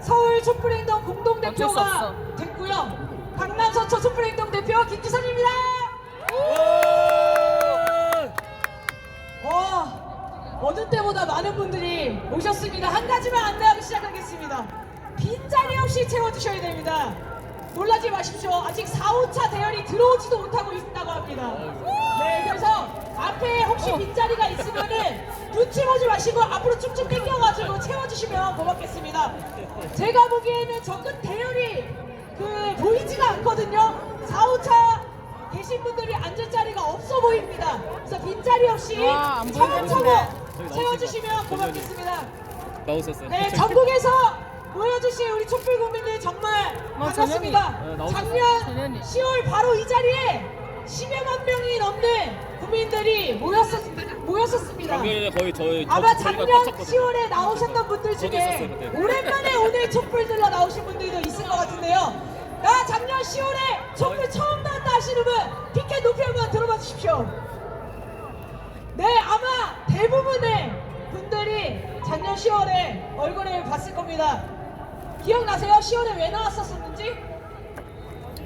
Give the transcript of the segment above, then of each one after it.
서울 촛불행동 공동대표가 됐고요. 강남 서초 촛불행동 대표 김기선입니다. 어느 때보다 많은 분들이 오셨습니다. 한 가지만 안내하기 시작하겠습니다. 빈자리 없이 채워주셔야 됩니다. 놀라지 마십시오. 아직 4, 5차 대열이 들어오지도 못하고 있다고 합니다. 네, 그래서 앞에 혹시 빈자리가 있으면은 눈치 보지 마시고 앞으로 쭉쭉 당겨가지고 채워주시면 고맙겠습니다. 제가 보기에는 저 끝 대열이 보이지가 않거든요. 4, 5차 계신 분들이 앉을 자리가 없어 보입니다. 그래서 빈자리 없이 차곡차곡 채워주시면 고맙겠습니다. 나오셨어요? 네, 전국에서 모여주신 우리 촛불 국민들 정말 반갑습니다. 작년 10월 바로 이 자리에 10여만 명이 넘는 국민들이 모였었습니다. 거의 저희 아마 작년 10월에 나오셨던 분들 중에 오랜만에 오늘 촛불 들러 나오신 분들도 있을 것 같은데요. 나 작년 10월에 촛불 처음 나왔다 하시는 분 피켓 높이 한번 들어봐 주십시오. 네, 아마 대부분의 분들이 작년 10월에 얼굴을 봤을 겁니다. 기억나세요? 10월에 왜 나왔었는지?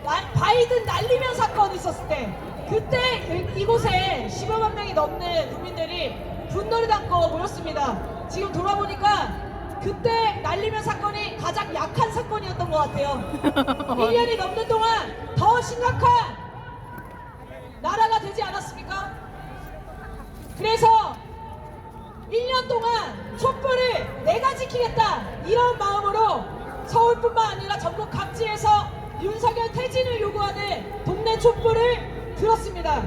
바이든 날리면 사건 있었을 때, 그때 이곳에 10여만 명이 넘는 국민들이 분노를 담고 모였습니다. 지금 돌아보니까 그때 날리면 사건이 가장 약한 사건이었던 것 같아요. 1년이 넘는 동안 더 심각한 나라가 되지 않았습니까? 그래서 1년 동안 촛불을 내가 지키겠다 이런 마음으로 서울뿐만 아니라 전국 각지에서 윤석열 퇴진을 요구하는 동네 촛불을 들었습니다.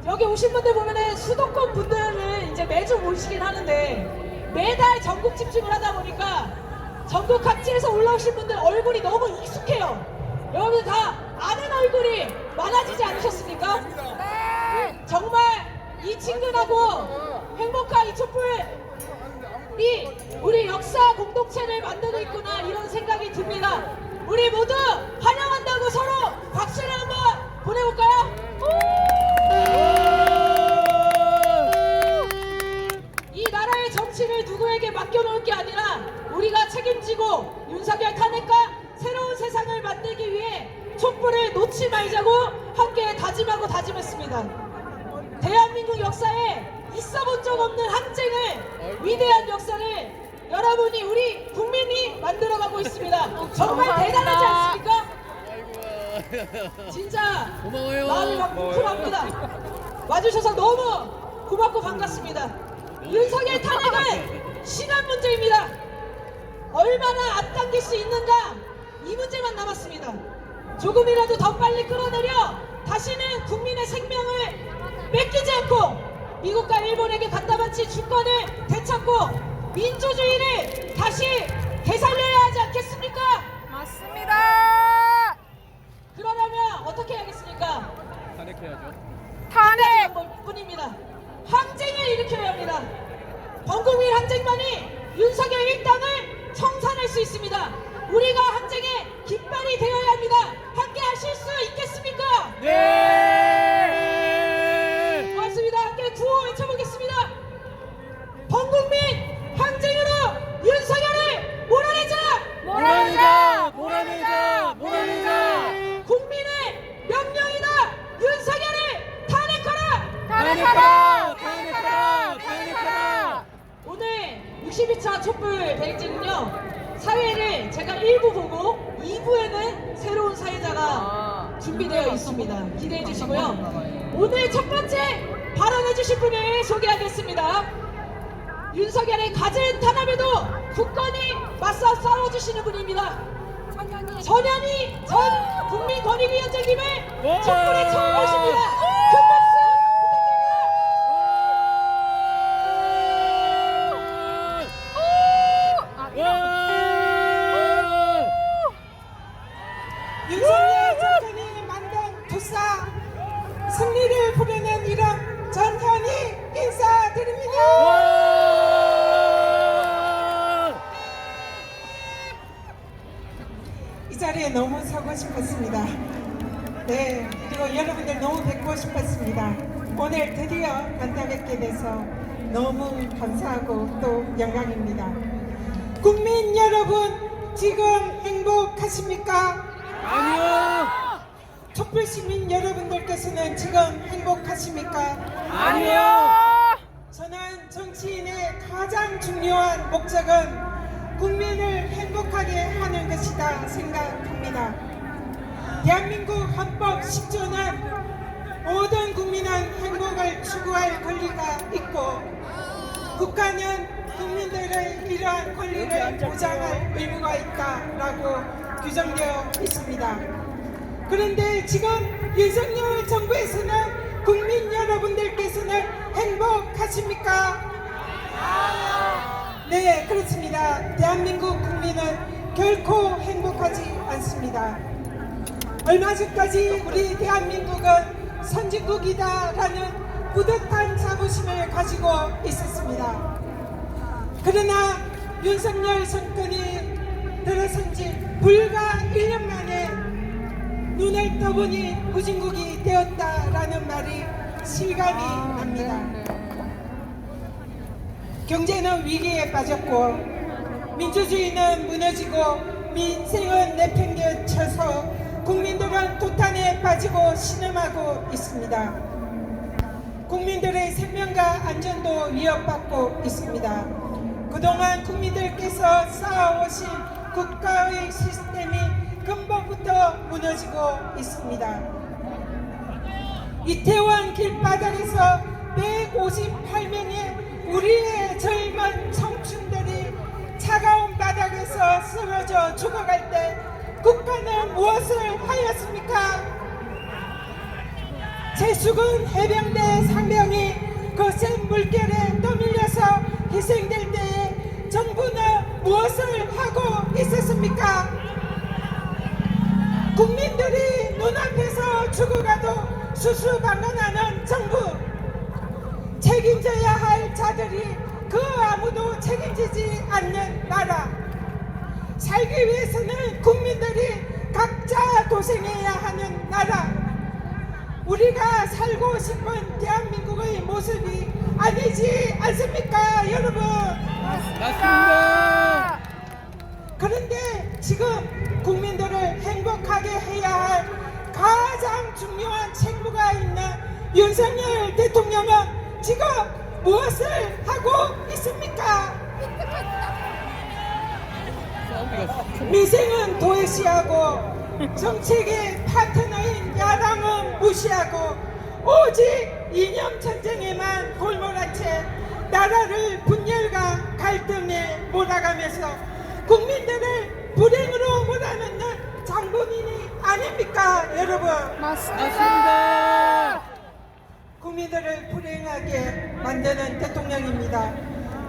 여기 오신 분들 보면은 수도권 분들은 이제 매주 오시긴 하는데 매달 전국 집중을 하다 보니까 전국 각지에서 올라오신 분들 얼굴이 너무 익숙해요. 여러분 다 아는 얼굴이 많아지지 않으셨습니까? 네! 정말 이 친근하고 행복한 이 촛불이 우리 역사 공동체를 만들고 있구나 이런 생각이 듭니다. 우리 모두 환영한다고 서로 박수를 한번 보내볼까요? 이 나라의 정치를 누구에게 맡겨놓을 게 아니라 우리가 책임지고 윤석열 탄핵과 새로운 세상을 만들기 위해 촛불을 놓지 말자고 함께 다짐하고 다짐했습니다. 대한민국 역사에 있어본 적 없는 항쟁을, 위대한 역사를 여러분이, 우리 국민이 만들어가고 있습니다. 정말 대단하지 않습니까? 진짜 고마워요. 마음이 막 뭉클합니다. 와주셔서 너무 고맙고 반갑습니다. 윤석열 탄핵은 시간 문제입니다. 얼마나 앞당길 수 있는가, 이 문제만 남았습니다. 조금이라도 더 빨리 끌어내려 다시는 국민의 생명을 뺏기지 않고 미국과 일본에게 갖다 바친 주권을 되찾고 민주주의를 다시 되살려야 하지 않겠습니까? 맞습니다. 그러려면 어떻게 해야겠습니까? 탄핵해야죠. 탄핵 뿐입니다. 항쟁을 일으켜야 합니다. 범국민 항쟁만이 윤석열 일당을 청산할 수 있습니다. 우리가 항쟁의 깃발이 되어야 합니다. 함께 하실 수 있겠습니까? 네! 고맙습니다. 함께 구호 외쳐보겠습니다. 범국민 항쟁으로 윤석열을 몰아내자! 몰아내자! 몰아내자! 몰아내자! 국민의 명령이다! 윤석열을 탄핵하라! 탄핵하라! 탄핵하라! 탄핵하라! 오늘 62차 촛불 대행진은요, 사회를 제가 1부 보고 2부에는 새로운 사회자가 준비되어 있습니다. 기대해 주시고요. 오늘 첫 번째 발언해 주실 분을 소개하겠습니다. 윤석열의 갖은 탄압에도 굳건히 맞서 싸워주시는 분입니다. 전현희 전 국민권익위원장님을 촛불에 처음 모십니다. 큰 박수 윤석열 정권이 만든 투사 승리를 부르는 이름 전현희 인사드립니다. 이 자리에 너무 서고 싶었습니다. 네, 그리고 여러분들 너무 뵙고 싶었습니다. 오늘 드디어 만나 뵙게 돼서 너무 감사하고 또 영광입니다. 국민 여러분, 지금 행복하십니까? 아니요. 촛불 시민 여러분들께서는 지금 행복하십니까? 아니요. 저는 정치인의 가장 중요한 목적은 국민을 행복하게 하는 것이다 생각합니다. 대한민국 헌법 10조는 모든 국민은 행복을 추구할 권리가 있고 국가는 국민들의 이러한 권리를 보장할 의무가 있다라고 규정되어 있습니다. 그런데 지금 윤석열 정부에서는 국민 여러분들께서는 행복하십니까? 네, 그렇습니다. 대한민국 국민은 결코 행복하지 않습니다. 얼마 전까지 우리 대한민국은 선진국이다라는 뿌듯한 자부심을 가지고 있었습니다. 그러나 윤석열 정권이 들어선 지 불과 1년 만에 눈을 떠보니 후진국이 되었다라는 말이 실감이 납니다. 경제는 위기에 빠졌고 민주주의는 무너지고 민생은 내팽개쳐서 국민들은 도탄에 빠지고 신음하고 있습니다. 국민들의 생명과 안전도 위협받고 있습니다. 그동안 국민들께서 쌓아오신 국가의 시스템이 근본부터 무너지고 있습니다. 이태원 길바닥에서 158명의 우리의 젊은 청춘들이 차가운 바닥에서 쓰러져 죽어갈 때 국가는 무엇을 하였습니까? 제수군 해병대 상병이 거센 물결에 떠밀려서 희생될 때에 정부는 무엇을 하고 있었습니까? 국민들이 눈앞에서 죽어가도 수수방관하는 정부, 책임져야 할 자들이 그 아무도 책임지지 않는 나라. 살기 위해서는 국민들이 각자 고생해야 하는 나라. 우리가 살고 싶은 대한민국의 모습이 아니지 않습니까, 여러분? 맞습니다. 그런데 지금 국민들을 행복하게 해야 할 가장 중요한 책무가 있는 윤석열 대통령은 지금 무엇을 하고 있습니까? 민생은 도외시하고 정책의 파트너인 야당은 무시하고 오직 이념 전쟁에만 골몰한 채 나라를 분열과 갈등에 몰아가면서 국민들을 불행으로 몰아넣는 장본인이 아닙니까, 여러분? 맞습니다. 국민들을 불행하게 만드는 대통령입니다.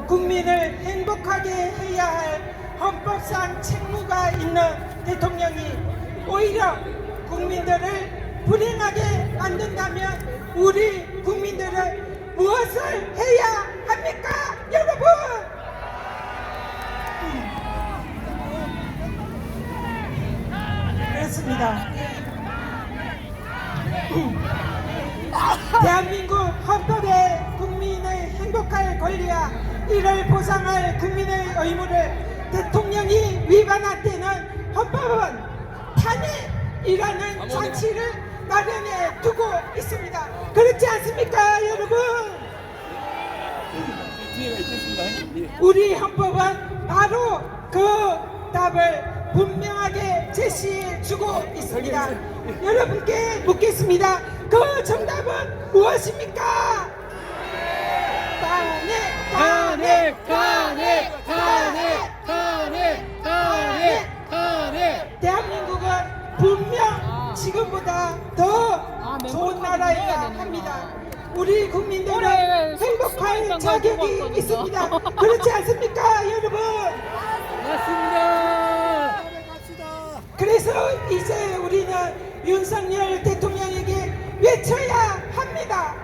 국민을 행복하게 해야 할 헌법상 책무가 있는 대통령이 오히려 국민들을 불행하게 만든다면 우리 국민들은 무엇을 해야 합니까, 여러분? 그렇습니다. 대한민국 헌법에 국민의 행복할 권리와 이를 보장할 국민의 의무를 대통령이 위반할 때는 헌법은 탄핵이라는 장치를 마련해 두고 있습니다. 그렇지 않습니까, 여러분? 뒤에가 있겠습니다. 우리 헌법은 바로 그 답을 분명하게 제시해 주고 있습니다. 여러분께 묻겠습니다. 그 정답은 무엇입니까? 탄핵, 탄핵, 탄핵, 탄핵, 탄핵, 탄핵, 탄핵. 대한민국은 분명 지금보다 더 좋은 나라여야 합니다. 우리 국민들은 행복할 자격이 있습니다. 그렇지 않습니까, 여러분? 맞습니다. 그래서 이제 우리는 윤석열 대통령에게 외쳐야 합니다.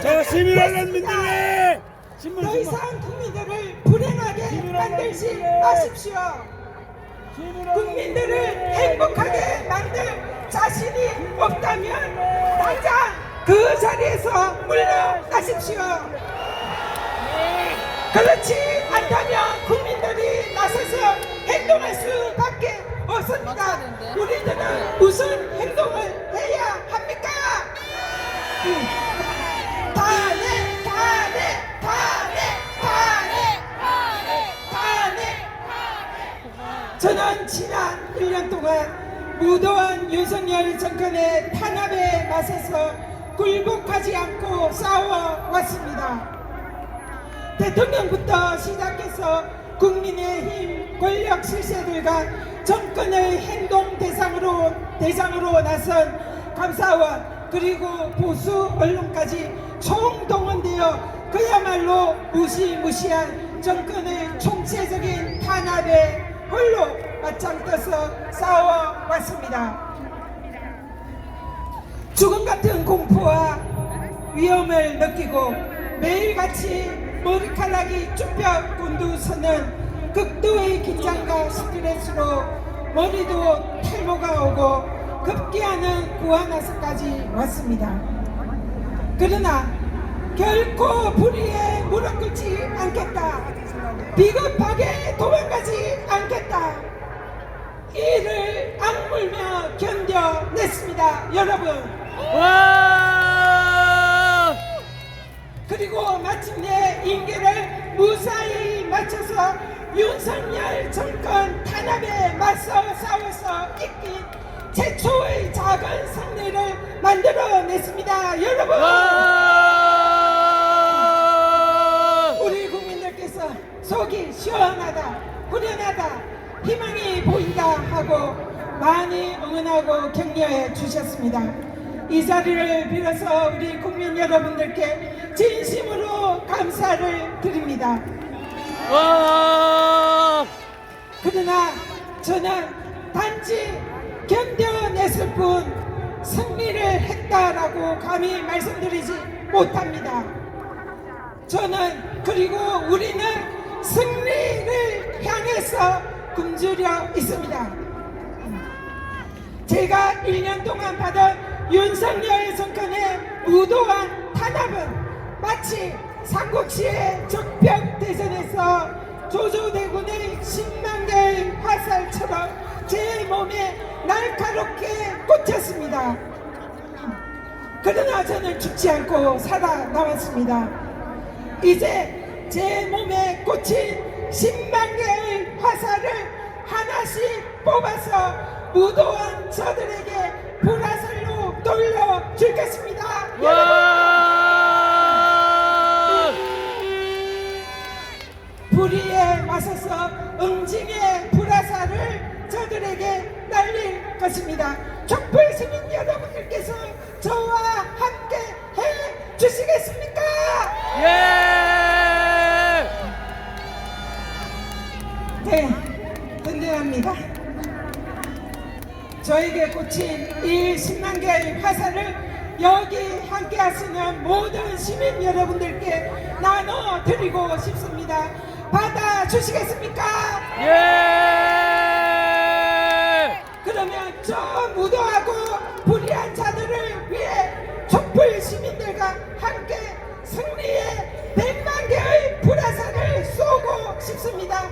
자, 시민을 그만하겠습니다. 만들래. 더 이상 국민들을 불행하게 만들지 마십시오. 국민들을 행복하게 만들 자신이 없다면 당장 그 자리에서 물러나십시오. 그렇지 않다면 국민들 저는 지난 1년 동안 무도한 윤석열 정권의 탄압에 맞서서 굴복하지 않고 싸워왔습니다. 대통령부터 시작해서 국민의힘 권력 실세들과 정권의 행동 대상으로 나선 감사원 그리고 보수 언론까지 총동원되어 그야말로 무시무시한 정권의 총체적인 탄압에 홀로 맞짱 떠서 싸워왔습니다. 죽음 같은 공포와 위험을 느끼고 매일같이 머리카락이 쭈뼛 곤두서는 극도의 긴장과 스트레스로 머리도 탈모가 오고 급기야는 구안화서까지 왔습니다. 그러나 결코 불의에 무릎 꿇지 않겠다. 비겁하게 도망가지 않겠다. 이를 악물며 견뎌냈습니다. 여러분. 와! 그리고 마침내 임기를 무사히 마쳐서 윤석열 정권 탄압에 맞서 싸워서 이긴 최초의 작은 승리를 만들어냈습니다. 여러분. 우리 국민들께서 속이 시원하다, 후련하다, 희망이 보인다 하고 많이 응원하고 격려해 주셨습니다. 이 자리를 빌어서 우리 국민 여러분들께 진심으로 감사를 드립니다. 와! 그러나 저는 단지 견뎌냈을 뿐 승리를 했다라고 감히 말씀드리지 못합니다. 저는 그리고 우리는 승리를 향해서 굶주려 있습니다. 제가 1년 동안 받은 윤석열 정권의 무도한 탄압은 마치 삼국시의 적벽대전에서 조조대군의 10만 개의 화살처럼 제 몸에 날카롭게 꽂혔습니다. 그러나 저는 죽지 않고 살아남았습니다. 이제 제 몸에 꽂힌 10만 개의 화살을 하나씩 뽑아서 무도한 저들에게 불화살로 돌려줄 것입니다. 불의에 맞서서 응징의 불화살을 저들에게 날릴 것입니다. 촛불 시민 여러분들께서 저와 함께 해 주시겠습니까? 예! 네, 든든합니다. 저에게 꽂힌 이 10만 개의 화살을 여기 함께 하시는 모든 시민 여러분들께 나눠드리고 싶습니다. 받아주시겠습니까? 예! 그러면 저 무도하고 불의한 자들을 위해 촛불 시민들과 함께 승리의 100만 개의 불화살을 쏘고 싶습니다.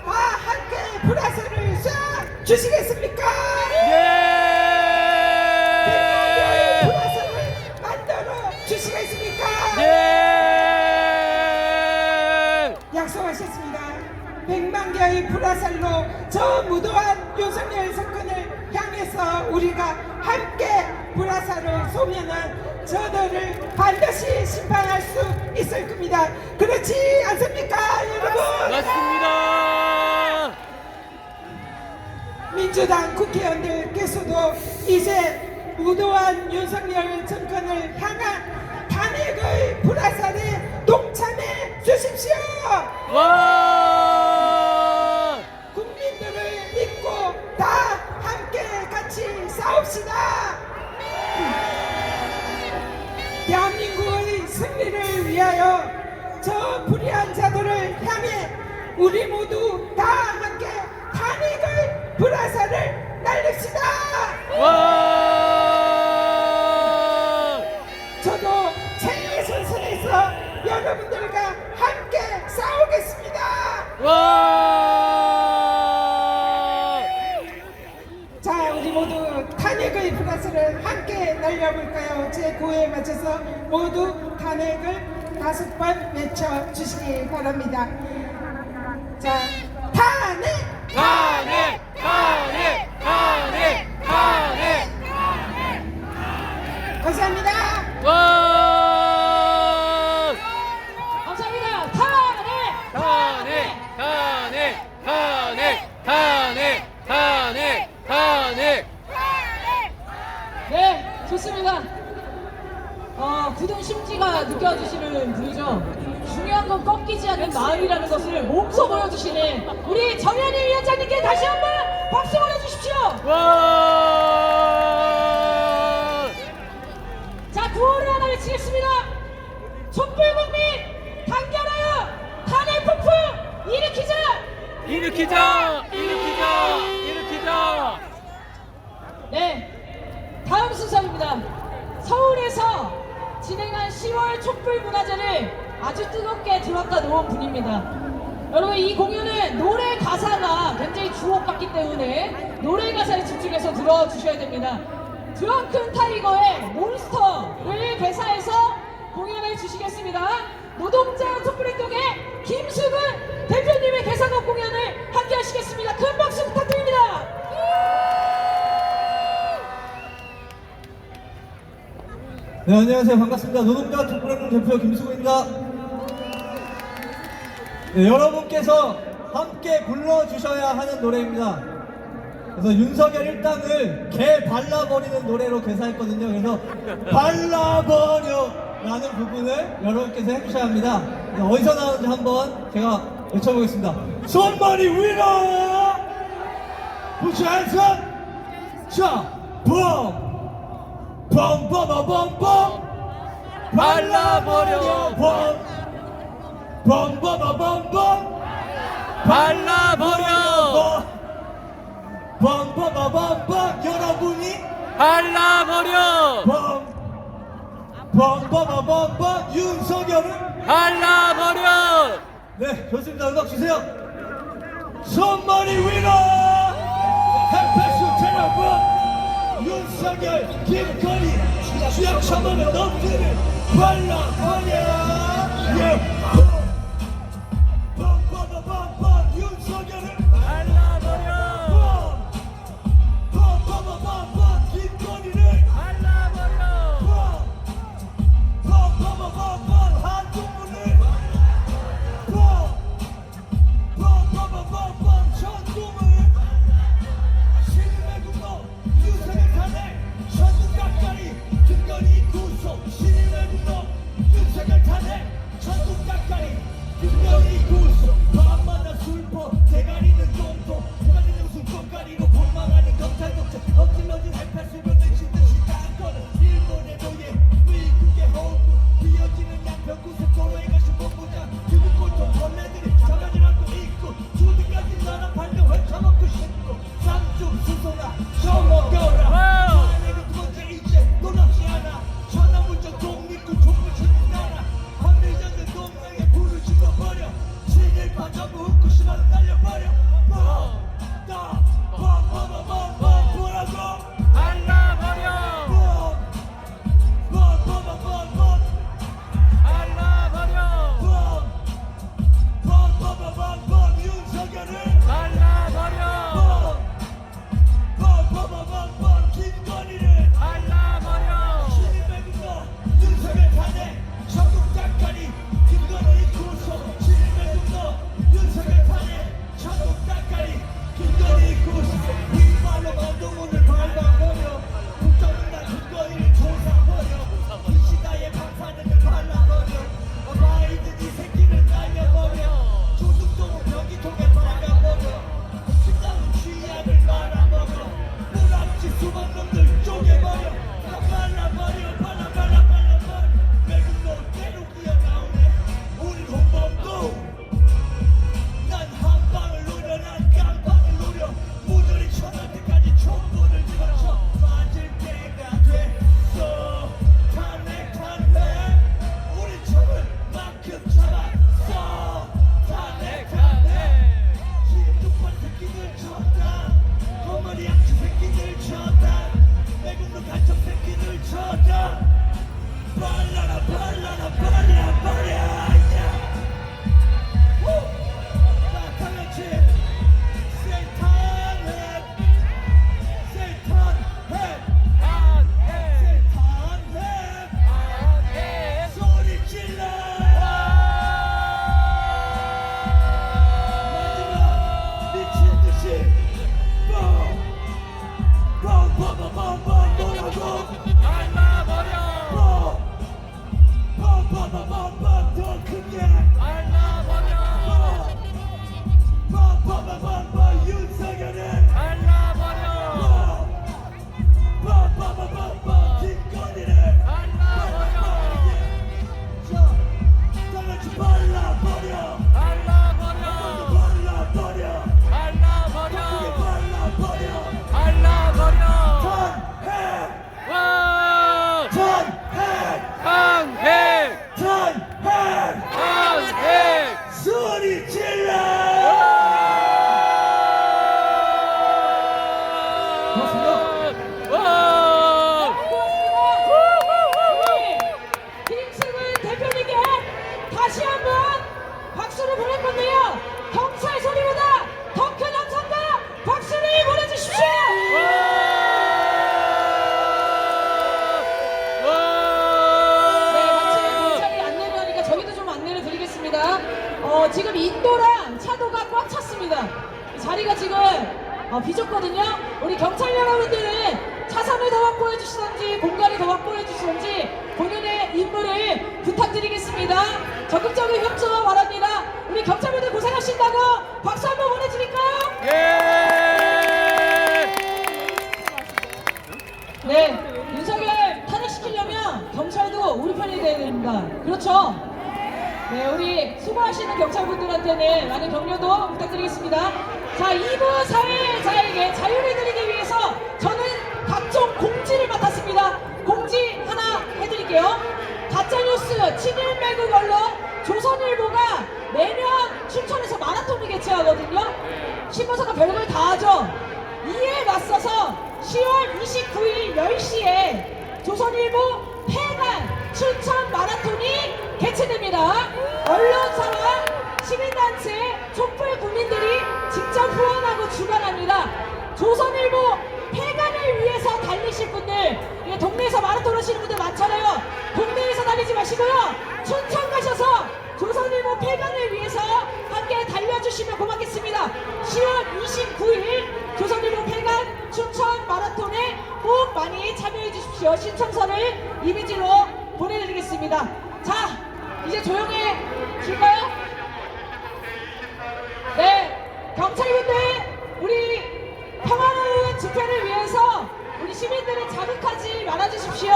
다 함께 불화살을 쏴 주시겠습니까? 예! 100만 개의 불화살을 만들어 주시겠습니까? 예! 약속하셨습니다. 100만 개의 불화살로 저 무도한 윤석열 정권을 향해서 우리가 함께 불화살을 쏘면은 저들을 반드시 심판할 수 있을 겁니다. 그렇지 않습니까, 여러분? 맞습니다. 민주당 국회의원들께서도 이제 무도한 윤석열 정권을 향한 탄핵의 불화살에 동참해 주십시오. 와! 국민들을 믿고 다 함께 같이 싸웁시다. 대한민국의 승리를 위하여 저 불의한 자들을 향해 우리 모두 다 함께 탄핵의 불화살을 날립시다. 와! 저도 최선선에서 여러분들과 함께 싸우겠습니다. 와! 자, 우리 모두 탄핵의 불화살을 함께 날려볼까요? 제 구호에 맞춰서 모두 탄핵을 5번 외쳐주시기 바랍니다. 자, 탄핵! 탄핵! 탄핵. 네, 좋습니다. 굳은 심지가 느껴지시는 분이죠. 중요한 건 꺾이지 않는 마음이라는 것을 몸소 보여주시는 우리 정현희 위원장님께 다시 한번 박수 보내주십시오. 와! 자, 구호를 하나 외치겠습니다. 촛불국민 단결하여 탄핵 폭풍 일으키자. 일으키자. 네, 다음 순서입니다. 서울에서 진행한 10월 촛불 문화제를 아주 뜨겁게 들었다 놓은 분입니다. 여러분, 이 공연은 노래 가사가 굉장히 주옥같기 때문에 노래 가사에 집중해서 들어주셔야 됩니다. 드렁큰 타이거의 몬스터를 개사해서 공연해 주시겠습니다. 노동자 촛불행동의 김수근 대표님의 개사곡 공연을 함께 하시겠습니다. 큰 박수 부탁드립니다. 네, 안녕하세요. 반갑습니다. 노동자 촛불행동 대표 김수근입니다. 네, 여러분께서 함께 불러주셔야 하는 노래입니다. 그래서 윤석열 일당을 개 발라버리는 노래로 개사했거든요. 그래서 발라버려 라는 부분을 여러분께서 해주셔야 합니다. 네, 어디서 나오는지 한번 제가 외쳐보겠습니다. Somebody winner! Put your hands up! 자, boom! 범범범범범 발라버려. 범범범범범 발라버려. 범범범범 여러분이 발라버려. 범범범범 윤석열을 발라버려. 네, 좋습니다. 음악 주세요. Somebody winner! 햇볕 여러분 윤석열, 김건희, 주약 처먹은 놈들을 발라버려! 뻔뻔뻔뻔 윤석열을 발라버려. 뻔뻔뻔뻔 김건희를 발라버려. 뻔뻔뻔뻔 한국문을 뻔뻔뻔뻔 전국을 신임외국노 윤석열 탄핵 전국 가까이 김건희 구속 신임외국노 윤석열 탄핵 전국 가까이 김승은 대표님께 다시 한번 박수를 보낼 건데요. 경찰 소리보다 더 큰 함성과 박수를 보내주십시오. 네, 마침 경찰이 안내를 하니까 저희도 좀 안내를 드리겠습니다. 지금 인도랑 차도가 꽉 찼습니다. 자리가 지금 비좁거든요. 우리 경찰 여러분들은 차선을 더 확보해 주시던지 공간을 더 확보해 주시던지 본연의 임무를 부탁드리겠습니다. 적극적인 협조 바랍니다. 우리 경찰분들 고생하신다고 박수 한번 보내드릴까요? 네, 윤석열 탄핵시키려면 경찰도 우리 편이 돼야 됩니다. 그렇죠? 네, 우리 수고하시는 경찰분들한테는 많은 격려도 부탁드리겠습니다. 자, 2부 사회자에게 자유를 드리기 위해서 저는 각종 공지를 맡았습니다. 공지 하나 해드릴게요. 가짜뉴스 친일 매국 언론 조선일보가 매년 춘천에서 마라톤을 개최하거든요. 신문사가 별걸 다 하죠. 이에 맞서서 10월 29일 10시에 조선일보 폐간 춘천 마라톤이 개최됩니다. 언론사와 시민단체, 촛불 국민들이 직접 후원하고 주관합니다. 조선일보 폐간을 위해서 달리실 분들, 동네에서 마라톤 하시는 분들 많잖아요. 동네에서 달리지 마시고요. 춘천 가셔서 조선일보 폐간을 위해서 함께 달려주시면 고맙겠습니다. 10월 29일 조선일보 폐간 춘천 마라톤에 꼭 많이 참여해 주십시오. 신청서를 이미지로 보내드리겠습니다. 자, 이제 조용히 줄까요? 네, 경찰분들 우리 평화로운 집회를 위해서 우리 시민들을 자극하지 말아주십시오.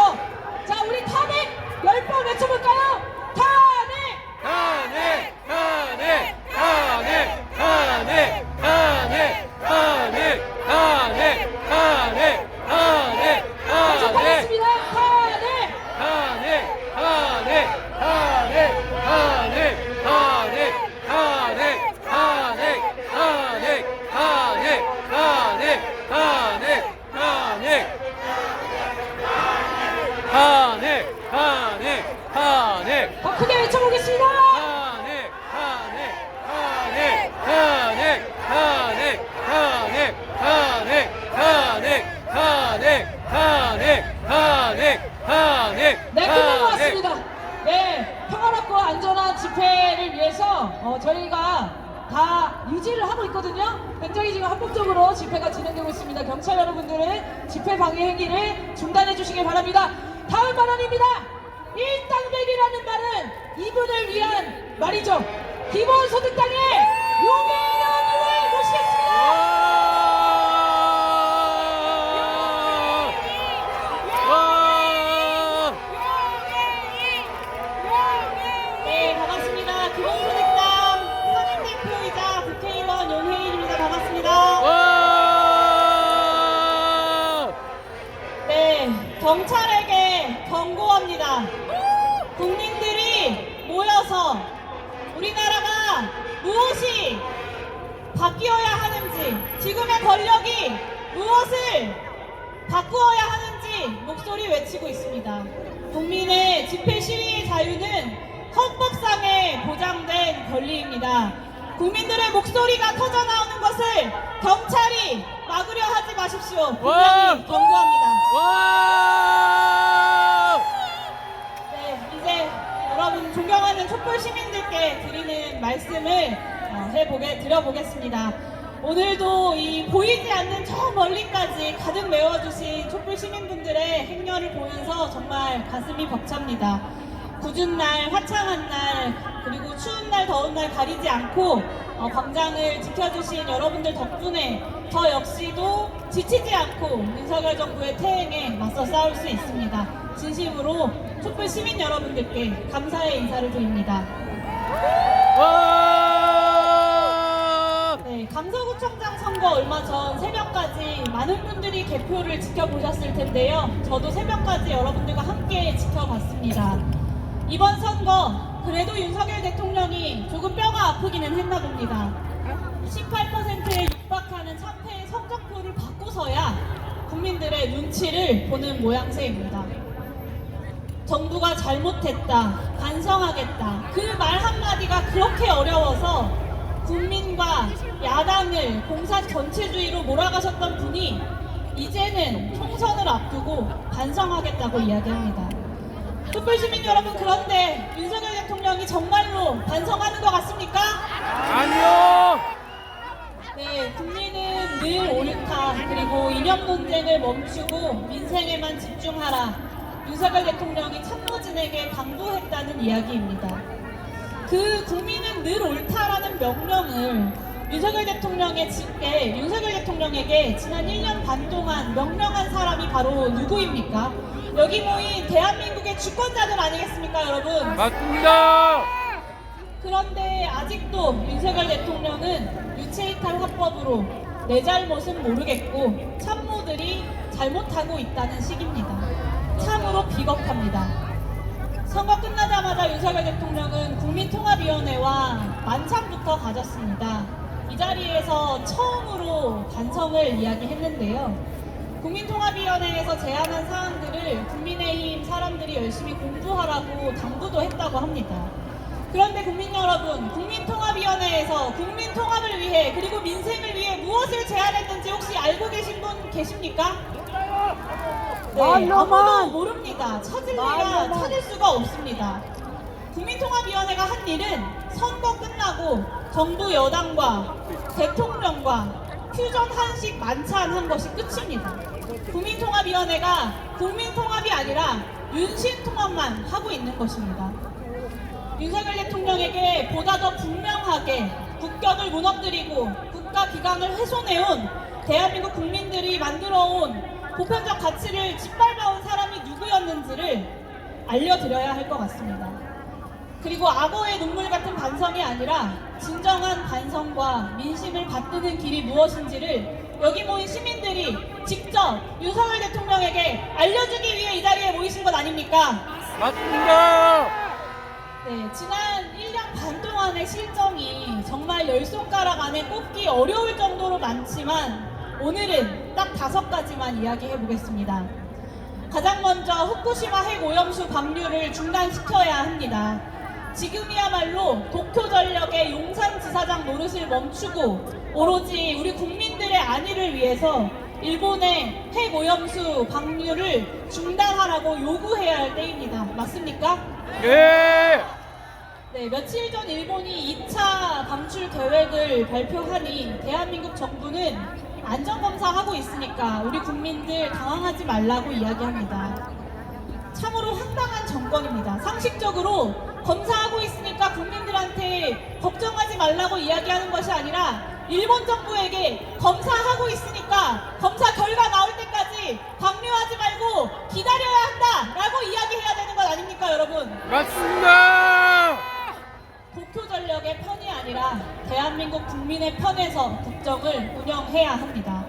자, 우리 탄핵 10번 외쳐볼까요? 탄핵! 탄핵! 탄핵! 탄핵! 탄핵! 탄핵! 탄핵! 탄핵! 탄핵! 탄핵! 계속하겠습니다. 탄핵! 탄핵! 탄핵! 탄핵! 탄핵! 탄핵! 탄핵! 탄핵! 탄핵! 탄핵! 탄핵! 탄핵! 탄핵! 탄핵! 탄핵! 탄핵! 더 크게 외쳐보겠습니다. 탄핵! 탄핵! 탄핵! 탄핵! 탄핵! 탄핵! 탄핵! 탄핵! 탄핵! 탄핵! 탄핵! 네, 끝난 것 같습니다. 네, 평화롭고 안전한 집회를 위해서 저희가 다 유지를 하고 있거든요. 굉장히 지금 합법적으로 집회가 진행되고 있습니다. 경찰 여러분들은 집회 방해 행위를 중단해 주시길 바랍니다. 다음 발언입니다. 일당백이라는 말은 이분을 위한 말이죠. 기본소득당의 유명한 의원님을 모시겠습니다. 네, 반갑습니다. 기본소득당 선임대표이자 국회의원 윤혜인입니다. 반갑습니다. 네, 경찰에게 경고합니다. 국민들이 모여서 우리나라가 무엇이 바뀌어야 하는지, 지금의 권력이 무엇을 바꾸어야 하는지 목소리 외치고 있습니다. 국민의 집회 시위의 자유는 헌법상에 보장된 권리입니다. 국민들의 목소리가 터져나오는 것을 경찰이 막으려 하지 마십시오. 분명히 경고합니다. 네, 이제 여러분 존경하는 촛불 시민들께 드리는 말씀을 드려보겠습니다. 오늘도 이 보이지 않는 저 멀리까지 가득 메워주신 촛불 시민분들의 행렬을 보면서 정말 가슴이 벅찹니다. 굳은 날, 화창한 날, 그리고 추운 날, 더운 날 가리지 않고 광장을 지켜주신 여러분들 덕분에 저 역시도 지치지 않고 윤석열 정부의 태행에 맞서 싸울 수 있습니다. 진심으로 촛불 시민 여러분들께 감사의 인사를 드립니다. 네, 강서구청장 선거 얼마 전 새벽까지 많은 분들이 개표를 지켜보셨을 텐데요. 저도 새벽까지 여러분들과 함께 지켜봤습니다. 이번 선거 그래도 윤석열 대통령이 조금 뼈가 아프기는 했나 봅니다. 18%에 육박하는 참패의 성적표를 받고서야 국민들의 눈치를 보는 모양새입니다. 정부가 잘못했다, 반성하겠다. 그 말 한마디가 그렇게 어려워서 국민과 야당을 공산 전체주의로 몰아가셨던 분이 이제는 총선을 앞두고 반성하겠다고 이야기합니다. 촛불시민 여러분, 그런데 윤석열 대통령이 정말로 반성하는 것 같습니까? 아니요. 네, 국민은 늘 옳다, 그리고 이념 논쟁을 멈추고 민생에만 집중하라. 윤석열 대통령이 참모진에게 당부했다는 이야기입니다. 그 국민은 늘 옳다라는 명령을 윤석열 대통령에게 지난 1년 반 동안 명령한 사람이 바로 누구입니까? 여기 모인 대한민국의 주권자들 아니겠습니까, 여러분? 맞습니다. 그런데 아직도 윤석열 대통령은 유체이탈 화법으로 내 잘못은 모르겠고 참모들이 잘못하고 있다는 식입니다. 참으로 비겁합니다. 선거 끝나자마자 윤석열 대통령은 국민통합위원회와 만찬부터 가졌습니다. 이 자리에서 처음으로 반성을 이야기했는데요. 국민통합위원회에서 제안한 사항들을 국민의힘 사람들이 열심히 공부하라고 당부도 했다고 합니다. 그런데 국민 여러분, 국민통합위원회에서 국민통합을 위해 그리고 민생을 위해 무엇을 제안했는지 혹시 알고 계신 분 계십니까? 네, 아무도 모릅니다. 찾으려면 찾을 수가 없습니다. 국민통합위원회가 한 일은 선거 끝나고 정부 여당과 대통령과 퓨전 한식 만찬한 것이 끝입니다. 국민통합위원회가 국민통합이 아니라 윤신통합만 하고 있는 것입니다. 윤석열 대통령에게 보다 더 분명하게 국격을 무너뜨리고 국가기강을 훼손해온 대한민국 국민들이 만들어온 보편적 가치를 짓밟아온 사람이 누구였는지를 알려드려야 할 것 같습니다. 그리고 악어의 눈물 같은 반성이 아니라 진정한 반성과 민심을 받드는 길이 무엇인지를 여기 모인 시민들이 직접 윤석열 대통령에게 알려주기 위해 이 자리에 모이신 것 아닙니까? 맞습니다. 네, 지난 1년 반 동안의 실정이 정말 10손가락 안에 꼽기 어려울 정도로 많지만 오늘은 딱 5가지만 이야기해 보겠습니다. 가장 먼저 후쿠시마 핵오염수 방류를 중단시켜야 합니다. 지금이야말로 도쿄전력의 용산지사장 노릇을 멈추고 오로지 우리 국민들의 안위를 위해서 일본의 핵오염수 방류를 중단하라고 요구해야 할 때입니다. 맞습니까? 예. 네, 며칠 전 일본이 2차 방출 계획을 발표하니 대한민국 정부는 안전검사하고 있으니까 우리 국민들 당황하지 말라고 이야기합니다. 참으로 황당한 정권입니다. 상식적으로 검사하고 있으니까 국민들한테 걱정하지 말라고 이야기하는 것이 아니라 일본 정부에게 검사하고 있으니까 검사 결과 나올 때까지 방류하지 말고 기다려야 한다라고 이야기해야 되는 것 아닙니까, 여러분? 맞습니다. 도쿄전력의 편이 아니라 대한민국 국민의 편에서 국정을 운영해야 합니다.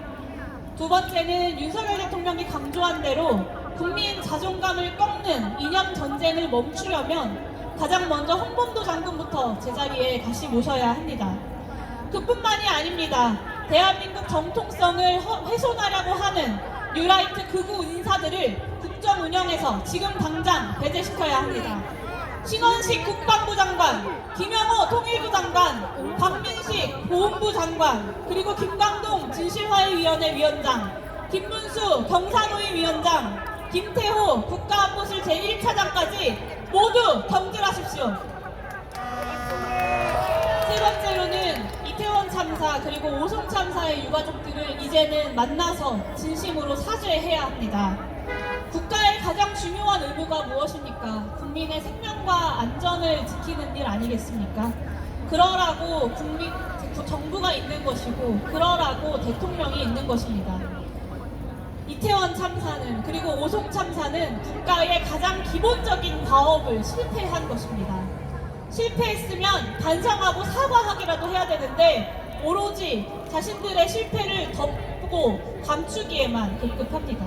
두 번째는 윤석열 대통령이 강조한 대로 국민 자존감을 꺾는 이념 전쟁을 멈추려면 가장 먼저 홍범도 장군부터 제자리에 다시 모셔야 합니다. 그뿐만이 아닙니다. 대한민국 정통성을 훼손하려고 하는 뉴라이트 극우 인사들을 국정 운영에서 지금 당장 배제시켜야 합니다. 신원식 국방부 장관, 김영호 통일부 장관, 박민식 보훈부 장관, 그리고 김광동 진실화해위원회 위원장, 김문수 경사노위 위원장, 김태호 국가안보실 제1차장까지 모두 경질하십시오. 세 번째로는 이태원 참사 그리고 오송 참사의 유가족들을 이제는 만나서 진심으로 사죄해야 합니다. 국가의 가장 중요한 의무가 무엇입니까? 국민의 생명과 안전을 지키는 일 아니겠습니까? 그러라고 정부가 있는 것이고 그러라고 대통령이 있는 것입니다. 이태원 참사는 그리고 오송 참사는 국가의 가장 기본적인 과업을 실패한 것입니다. 실패했으면 반성하고 사과하기라도 해야 되는데 오로지 자신들의 실패를 덮고 감추기에만 급급합니다.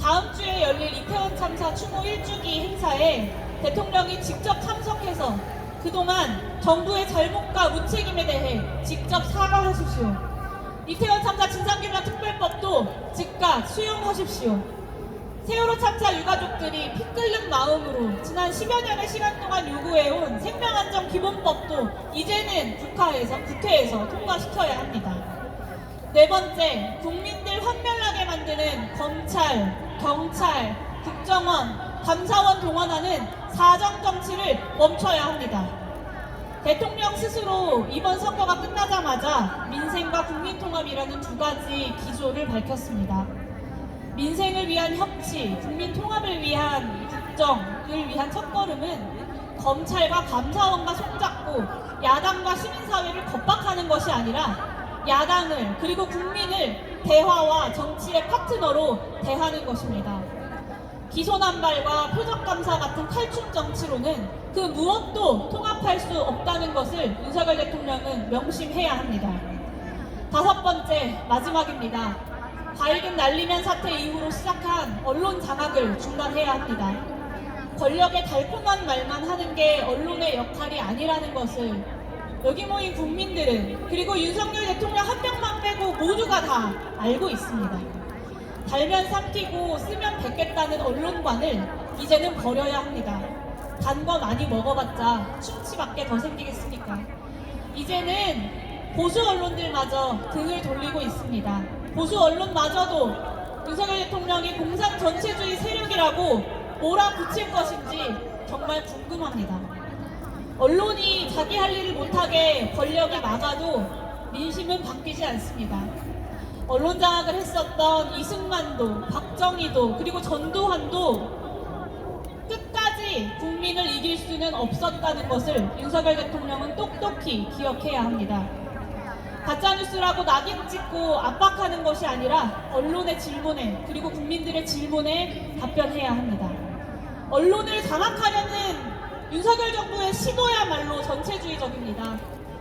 다음 주에 열릴 이태원 참사 추모 1주기 행사에 대통령이 직접 참석해서 그동안 정부의 잘못과 무책임에 대해 직접 사과하십시오. 이태원 참사 진상규명 특별법도 즉각 수용하십시오. 세월호 참사 유가족들이 피 끓는 마음으로 지난 10여 년의 시간 동안 요구해온 생명안전 기본법도 이제는 국회에서 통과시켜야 합니다. 네 번째, 국민들 환멸나게 만드는 검찰, 경찰, 국정원, 감사원 동원하는 사정정치를 멈춰야 합니다. 대통령 스스로 이번 선거가 끝나자마자 민생과 국민통합이라는 두 가지 기조를 밝혔습니다. 민생을 위한 협치, 국민통합을 위한 국정을 위한 첫걸음은 검찰과 감사원과 손잡고 야당과 시민사회를 겁박하는 것이 아니라 야당을 그리고 국민을 대화와 정치의 파트너로 대하는 것입니다. 기소난발과 표적감사 같은 탈춤 정치로는 그 무엇도 통합할 수 없다는 것을 윤석열 대통령은 명심해야 합니다. 다섯 번째, 마지막입니다. 밝은 날리면 사태 이후로 시작한 언론 장악을 중단해야 합니다. 권력의 달콤한 말만 하는 게 언론의 역할이 아니라는 것을 여기 모인 국민들은 그리고 윤석열 대통령 한 명만 빼고 모두가 다 알고 있습니다. 달면 삼키고 쓰면 뱉겠다는 언론관을 이제는 버려야 합니다. 단 거 많이 먹어봤자 충치밖에 더 생기겠습니까? 이제는 보수 언론들마저 등을 돌리고 있습니다. 보수 언론마저도 윤석열 대통령이 공산 전체주의 세력이라고 몰아붙일 것인지 정말 궁금합니다. 언론이 자기 할 일을 못하게 권력이 막아도 민심은 바뀌지 않습니다. 언론 장악을 했었던 이승만도, 박정희도, 그리고 전두환도 끝까지 국민을 이길 수는 없었다는 것을 윤석열 대통령은 똑똑히 기억해야 합니다. 가짜뉴스라고 낙인 찍고 압박하는 것이 아니라 언론의 질문에 그리고 국민들의 질문에 답변해야 합니다. 언론을 장악하려는 윤석열 정부의 시도야말로 전체주의적입니다.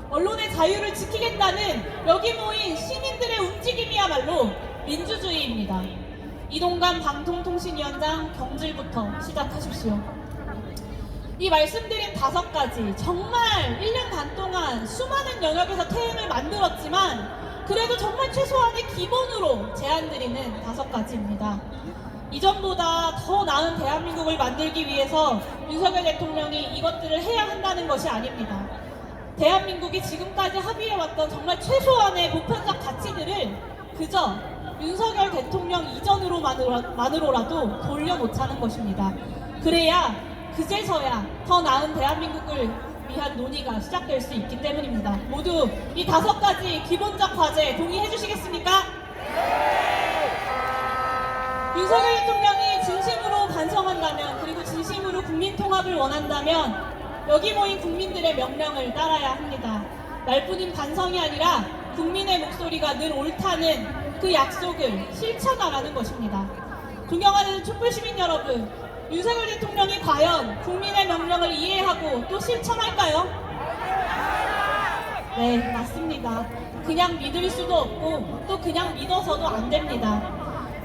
언론의 자유를 지키겠다는 여기 모인 시민들의 움직임이야말로 민주주의입니다. 이동관 방통통신위원장 경질부터 시작하십시오. 이 말씀드린 5가지 정말 1년 반 동안 수많은 영역에서 태행을 만들었지만 그래도 정말 최소한의 기본으로 제안드리는 5가지입니다. 이전보다 더 나은 대한민국을 만들기 위해서 윤석열 대통령이 이것들을 해야 한다는 것이 아닙니다. 대한민국이 지금까지 합의해왔던 정말 최소한의 보편적 가치들을 그저 윤석열 대통령 이전으로만으로라도 돌려놓자는 것입니다. 그래야 그제서야 더 나은 대한민국을 위한 논의가 시작될 수 있기 때문입니다. 모두 이 5가지 기본적 과제 동의해 주시겠습니까? 윤석열 대통령이 진심으로 반성한다면 그리고 진심으로 국민통합을 원한다면 여기 모인 국민들의 명령을 따라야 합니다. 말뿐인 반성이 아니라 국민의 목소리가 늘 옳다는 그 약속을 실천하라는 것입니다. 존경하는 촛불시민 여러분, 윤석열 대통령이 과연 국민의 명령을 이해하고 또 실천할까요? 네, 맞습니다. 그냥 믿을 수도 없고 또 그냥 믿어서도 안 됩니다.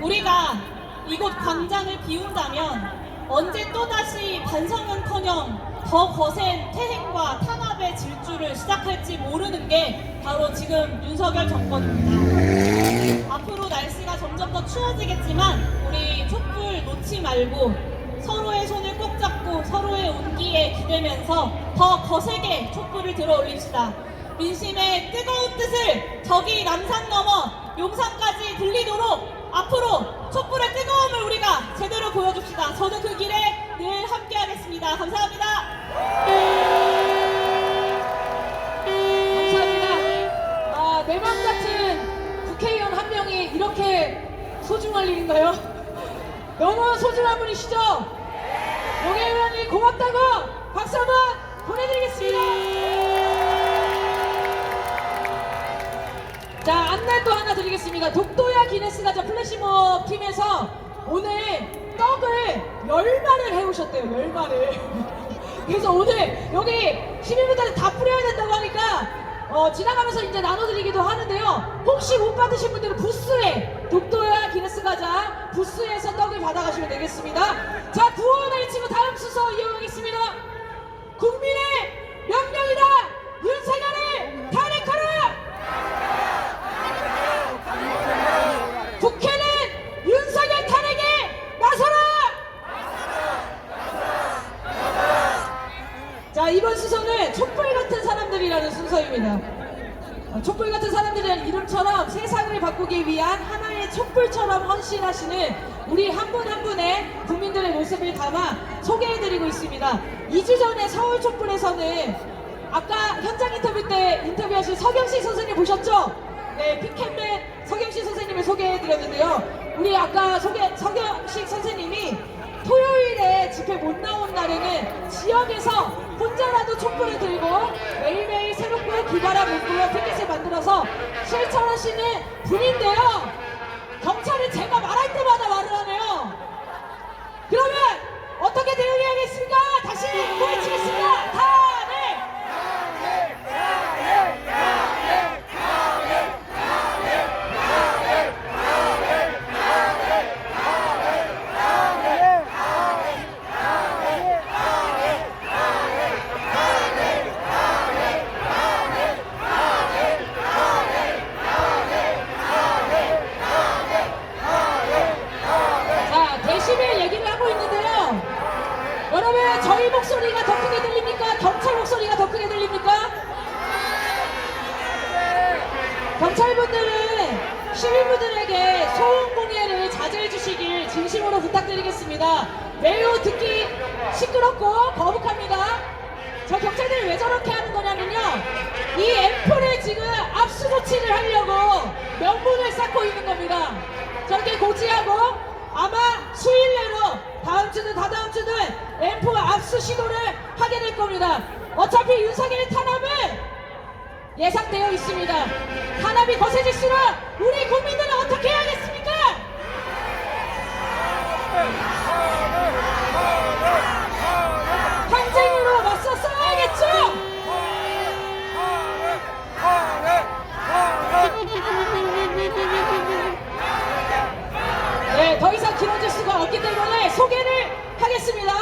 우리가 이곳 광장을 비운다면 언제 또다시 반성은커녕 더 거센 퇴행과 탄압의 질주를 시작할지 모르는 게 바로 지금 윤석열 정권입니다. 앞으로 날씨가 점점 더 추워지겠지만 우리 촛불 놓지 말고 서로의 손을 꼭 잡고 서로의 온기에 기대면서 더 거세게 촛불을 들어 올립시다. 민심의 뜨거운 뜻을 저기 남산 넘어 용산까지 들리도록 앞으로 촛불의 뜨거움을 우리가 제대로 보여줍시다. 저는 그 길에 늘 함께하겠습니다. 감사합니다. 감사합니다. 내 맘 같은 국회의원 한 명이 이렇게 소중할 일인가요? 너무 소중한 분이시죠? 용해 의원님 고맙다고 박수 한번 보내드리겠습니다. 자, 안내도 하나 드리겠습니다. 독도야 기네스가자 플래시몹 팀에서 오늘 떡을 10마리를 해오셨대요. 10마리를. 그래서 오늘 여기 시민분들한테 다 뿌려야 된다고 하니까 지나가면서 이제 나눠드리기도 하는데요. 혹시 못 받으신 분들은 부스에 독도야 기네스가자 부스에서 떡을 받아가시면 되겠습니다. 자, 구호를 외치고 다음 순서 이어가겠습니다. 국민의 명령이다. 윤석열을 탄핵하라. 바꾸기 위한 하나의 촛불처럼 헌신하시는 우리 한 분 한 분의 국민들의 모습을 담아 소개해드리고 있습니다. 2주 전에 서울 촛불에서는 아까 현장 인터뷰 때 인터뷰하신 서경식 선생님 보셨죠? 네, 픽앤맨 서경식 선생님을 소개해드렸는데요. 우리 아까 서경식 선생님이 토요일에 집회 못 나온 날에는 지역에서 혼자라도 촛불을 들고 매일매일 새롭고 기발한 문구와 피켓을 만들어서 실천하시는 분인데요. 경찰은 제가 말할 때마다 말을 하네요. 그러면 어떻게 대응해야겠습니까? 다시 보여주겠습니다. 탄핵! 자, 데시벨 얘기를 하고 있는데요. 여러분, 저희 목소리가 더 크게 들립니까? 경찰 목소리가 더 크게 들립니까? 경찰분들은 시민분들에게 소음 공해를 자제해 주시길 진심으로 부탁드리겠습니다. 매우 듣기 시끄럽고 거북합니다. 저 경찰들이 왜 저렇게 하는 거냐면요. 이 앰프를 지금 압수 조치를 하려고 명분을 쌓고 있는 겁니다. 저렇게 고지하고 아마 수일 내로 다음 주든 다다음 주든 앰프 압수 시도를 하게 될 겁니다. 어차피 윤석열 탄압은 예상되어 있습니다. 탄압이 거세질수록 우리 국민들은 어떻게 해야겠습니까? 항쟁으로 맞서 싸워야겠죠? 네, 더 이상 길어질 수가 없기 때문에 소개를 하겠습니다.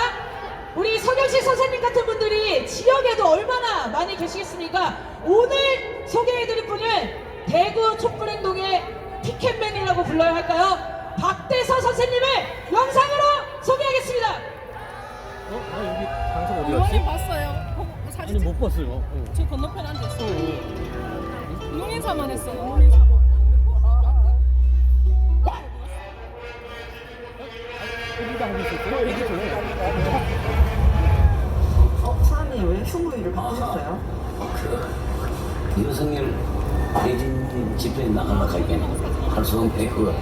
우리 서경식 선생님 같은 분들이 지역에도 얼마나 많이 계시겠습니까? 오늘 소개해드릴 분은 대구 촛불행동의 피켓맨이라고 불러야 할까요? 박대서 선생님을 영상으로 소개하겠습니다. 여기 방송 어디 부모님 갔지? 봤어요. 사진 아니 못 봤어요. 저 건너편 앉아있어. 농인사만 했어요. 농인사만. 여기도 안 있었어요? 여기 전에. 사람이 왜 흉부위를 바꾸셨어요? 윤석열 대진 집회에 나가려고 하니까 할 수 없는데 그거